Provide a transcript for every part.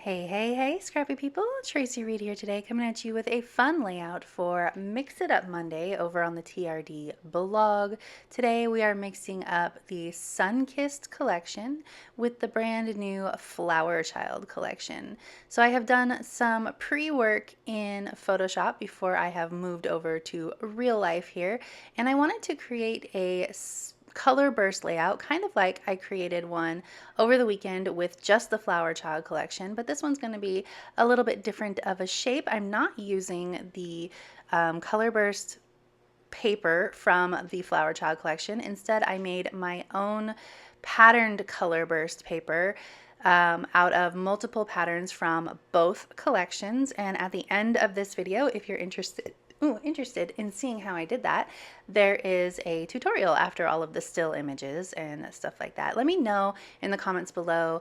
Hey, Scrappy people. Tracy Reed here today, coming at you with a fun layout for Mix It Up Monday over on the TRD blog. Today we are mixing up the Sun-Kissed collection with the brand new Flower Child collection. So I have done some pre-work in Photoshop before I have moved over to real life here, and I wanted to create a color burst layout, kind of like I created one over the weekend with just the Flower Child collection, but this one's going to be a little bit different of a shape. I'm not using the color burst paper from the Flower Child collection. Instead, I made my own patterned color burst paper out of multiple patterns from both collections. And at the end of this video, if you're interested in seeing how I did that, there is a tutorial after all of the still images and stuff like that. Let me know in the comments below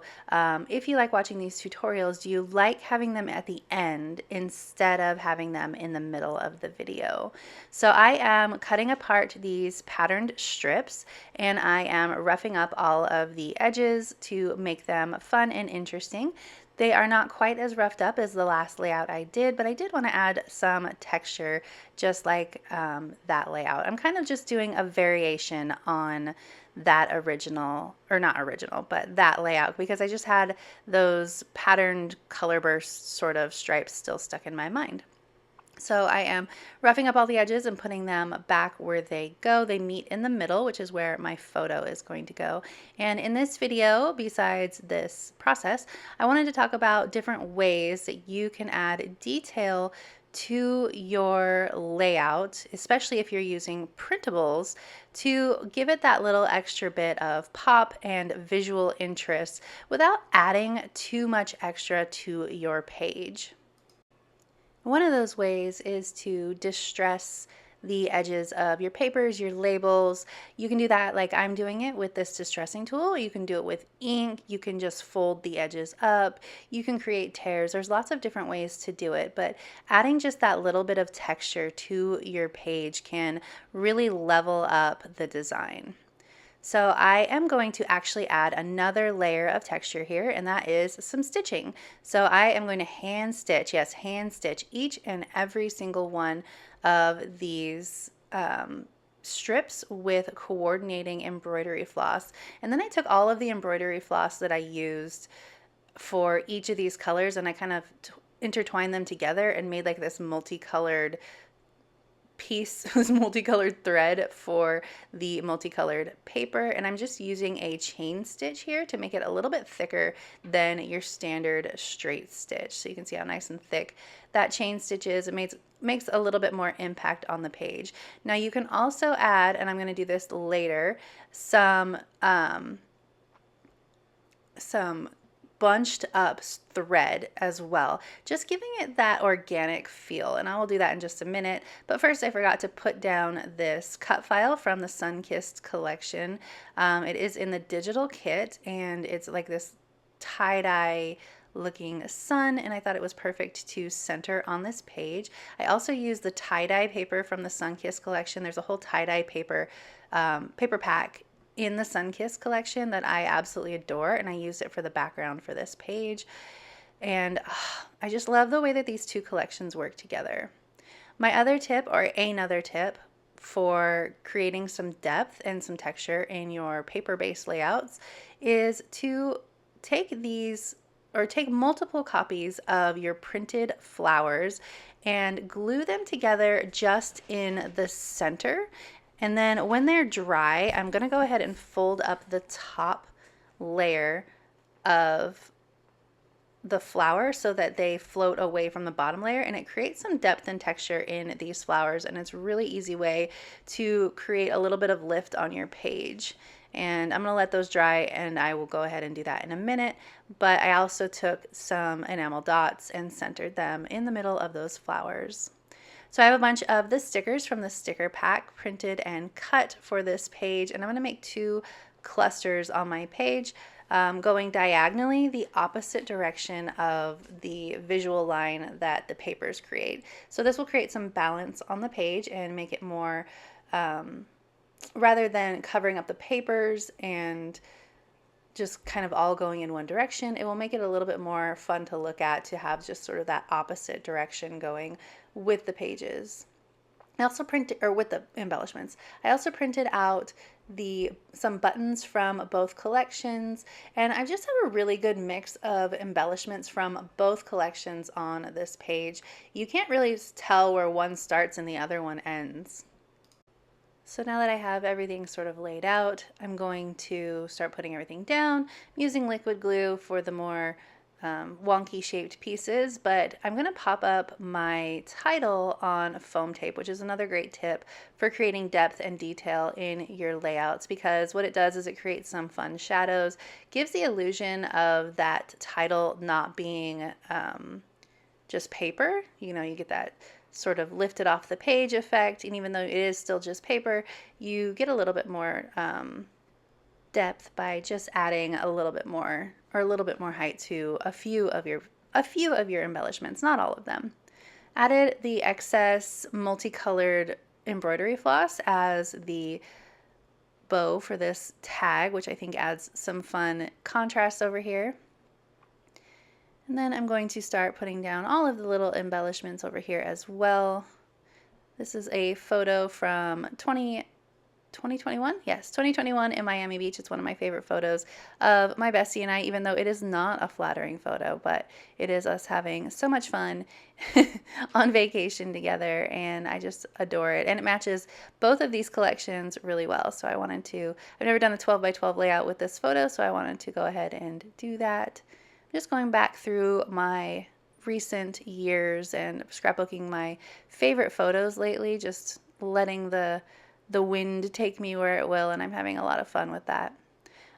if you like watching these tutorials. Do you like having them at the end instead of having them in the middle of the video? So I am cutting apart these patterned strips, and I am roughing up all of the edges to make them fun and interesting. They are not quite as roughed up as the last layout I did, but I did want to add some texture just like that layout. I'm kind of just doing a variation on that original, or not original, but that layout, because I just had those patterned color burst sort of stripes still stuck in my mind. So I am roughing up all the edges and putting them back where they go. They meet in the middle, which is where my photo is going to go. And in this video, besides this process, I wanted to talk about different ways that you can add detail to your layout, especially if you're using printables, to give it that little extra bit of pop and visual interest without adding too much extra to your page. One of those ways is to distress the edges of your papers, your labels. You can do that like I'm doing it with this distressing tool. You can do it with ink. You can just fold the edges up. You can create tears. There's lots of different ways to do it, but adding just that little bit of texture to your page can really level up the design. So I am going to actually add another layer of texture here, and that is some stitching. So I am going to hand stitch, yes, hand stitch each and every single one of these strips with coordinating embroidery floss. And then I took all of the embroidery floss that I used for each of these colors, and I kind of intertwined them together and made like this multicolored piece, this multicolored thread for the multicolored paper. And I'm just using a chain stitch here to make it a little bit thicker than your standard straight stitch. So you can see how nice and thick that chain stitch is. It makes a little bit more impact on the page. Now you can also add, and I'm going to do this later, some bunched up thread as well, just giving it that organic feel, and I will do that in just a minute. But first, I forgot to put down this cut file from the Sun-Kissed collection. It is in the digital kit, and it's like this tie-dye looking sun, and I thought it was perfect to center on this page. I also used the tie-dye paper from the Sun-Kissed collection. There's a whole tie-dye paper pack in the Sun-Kissed collection that I absolutely adore, and I used it for the background for this page. And I just love the way that these two collections work together. My other tip, or another tip, for creating some depth and some texture in your paper-based layouts is to take these, or take multiple copies of your printed flowers and glue them together just in the center. And then when they're dry, I'm going to go ahead and fold up the top layer of the flower so that they float away from the bottom layer, and it creates some depth and texture in these flowers, and it's a really easy way to create a little bit of lift on your page. And I'm going to let those dry, and I will go ahead and do that in a minute. But I also took some enamel dots and centered them in the middle of those flowers. So I have a bunch of the stickers from the sticker pack printed and cut for this page, and I'm going to make two clusters on my page going diagonally the opposite direction of the visual line that the papers create. So this will create some balance on the page and make it more, rather than covering up the papers and just kind of all going in one direction, it will make it a little bit more fun to look at, to have just sort of that opposite direction going with the pages. I also printed, or with the embellishments, I also printed out some buttons from both collections, and I just have a really good mix of embellishments from both collections on this page. You can't really tell where one starts and the other one ends. So now that I have everything sort of laid out, I'm going to start putting everything down. I'm using liquid glue for the more wonky shaped pieces, but I'm going to pop up my title on foam tape, which is another great tip for creating depth and detail in your layouts, because what it does is it creates some fun shadows, gives the illusion of that title not being just paper. You know, you get that sort of lifted off the page effect, and even though it is still just paper, you get a little bit more depth by just adding a little bit more, or a little bit more height to a few of your embellishments, not all of them. Added the excess multicolored embroidery floss as the bow for this tag, which I think adds some fun contrast over here. And then I'm going to start putting down all of the little embellishments over here as well. This is a photo from 2021? Yes, 2021 in Miami Beach. It's one of my favorite photos of my bestie and I, even though it is not a flattering photo, but it is us having so much fun on vacation together, and I just adore it. And it matches both of these collections really well. So I wanted to, I've never done a 12 by 12 layout with this photo, so I wanted to go ahead and do that. Just going back through my recent years and scrapbooking my favorite photos lately, just letting the wind take me where it will, and I'm having a lot of fun with that.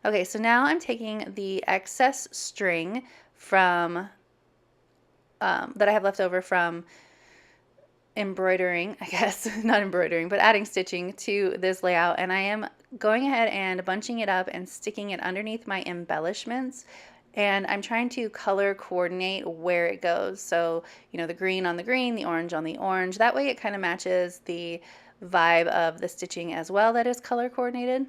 Okay, so now I'm taking the excess string from that I have left over from embroidering, I guess, not embroidering, but adding stitching to this layout, and I am going ahead and bunching it up and sticking it underneath my embellishments. And I'm trying to color coordinate where it goes. So, you know, the green on the green, the orange on the orange. That way it kind of matches the vibe of the stitching as well that is color coordinated.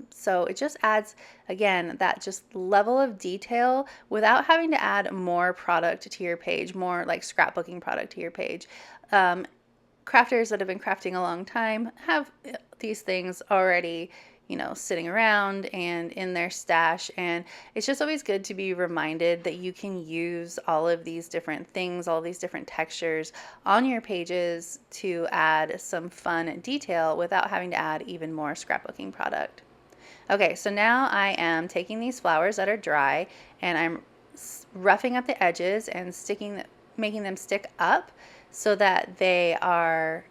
So it just adds, again, that just level of detail without having to add more product to your page, more like scrapbooking product to your page. Crafters that have been crafting a long time have these things already, you know, sitting around and in their stash, and it's just always good to be reminded that you can use all of these different things, all these different textures on your pages to add some fun detail without having to add even more scrapbooking product. Okay, so now I am taking these flowers that are dry and I'm roughing up the edges and making them stick up so that they are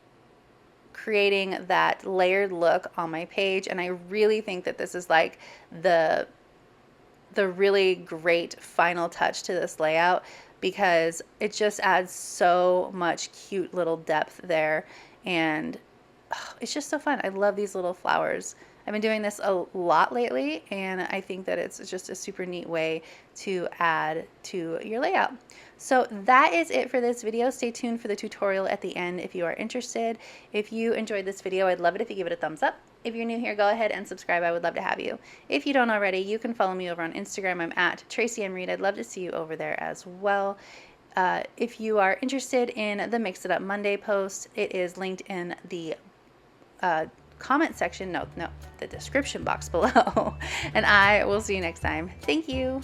creating that layered look on my page. And I really think that this is like the really great final touch to this layout, because it just adds so much cute little depth there, and it's just so fun. I love these little flowers. I've been doing this a lot lately, and I think that it's just a super neat way to add to your layout. So that is it for this video. Stay tuned for the tutorial at the end if you are interested. If you enjoyed this video, I'd love it if you give it a thumbs up. If you're new here, go ahead and subscribe. I would love to have you. If you don't already, you can follow me over on Instagram. I'm at Tracy M. Reed. I'd love to see you over there as well. If you are interested in the Mix It Up Monday post, it is linked in the comment section, the description box below. And I will see you next time. Thank you.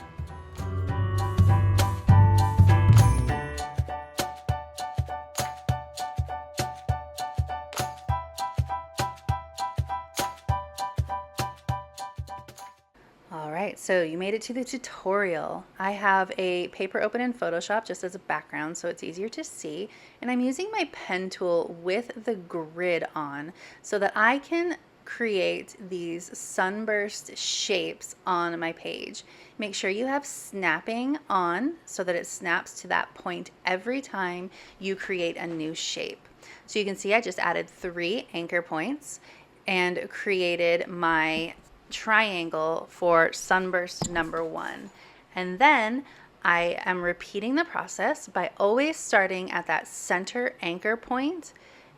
All right, so you made it to the tutorial. I have a paper open in Photoshop just as a background so it's easier to see, and I'm using my pen tool with the grid on so that I can create these sunburst shapes on my page. Make sure you have snapping on so that it snaps to that point every time you create a new shape. So you can see I just added 3 anchor points and created my triangle for sunburst number 1. And then I am repeating the process by always starting at that center anchor point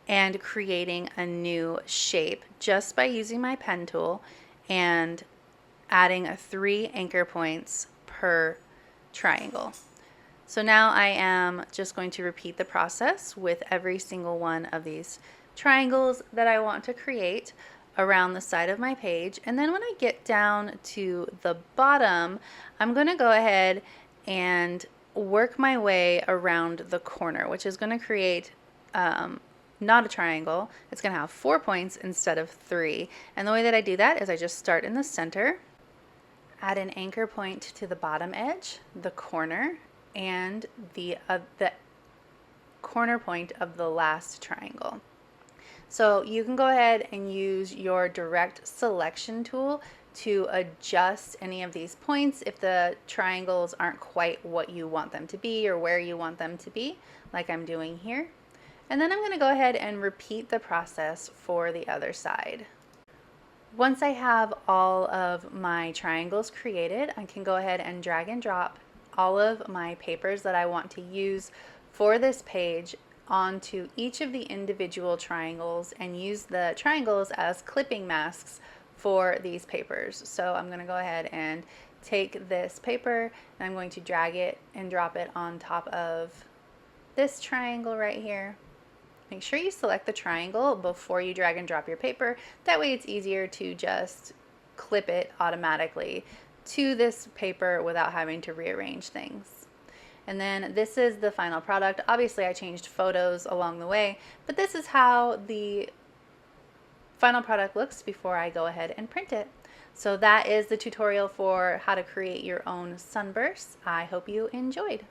and creating a new shape just by using my pen tool and adding 3 anchor points per triangle. So now I am just going to repeat the process with every single one of these triangles that I want to create around the side of my page. And then when I get down to the bottom, I'm going to go ahead and work my way around the corner, which is going to create not a triangle. It's going to have 4 points instead of 3. And the way that I do that is I just start in the center, add an anchor point to the bottom edge, the corner, and the corner point of the last triangle. So you can go ahead and use your direct selection tool to adjust any of these points if the triangles aren't quite what you want them to be or where you want them to be, like I'm doing here. And then I'm going to go ahead and repeat the process for the other side. Once I have all of my triangles created, I can go ahead and drag and drop all of my papers that I want to use for this page onto each of the individual triangles and use the triangles as clipping masks for these papers. So I'm going to go ahead and take this paper and I'm going to drag it and drop it on top of this triangle right here. Make sure you select the triangle before you drag and drop your paper. That way it's easier to just clip it automatically to this paper without having to rearrange things. And then this is the final product. Obviously I changed photos along the way, but this is how the final product looks before I go ahead and print it. So that is the tutorial for how to create your own sunbursts. I hope you enjoyed.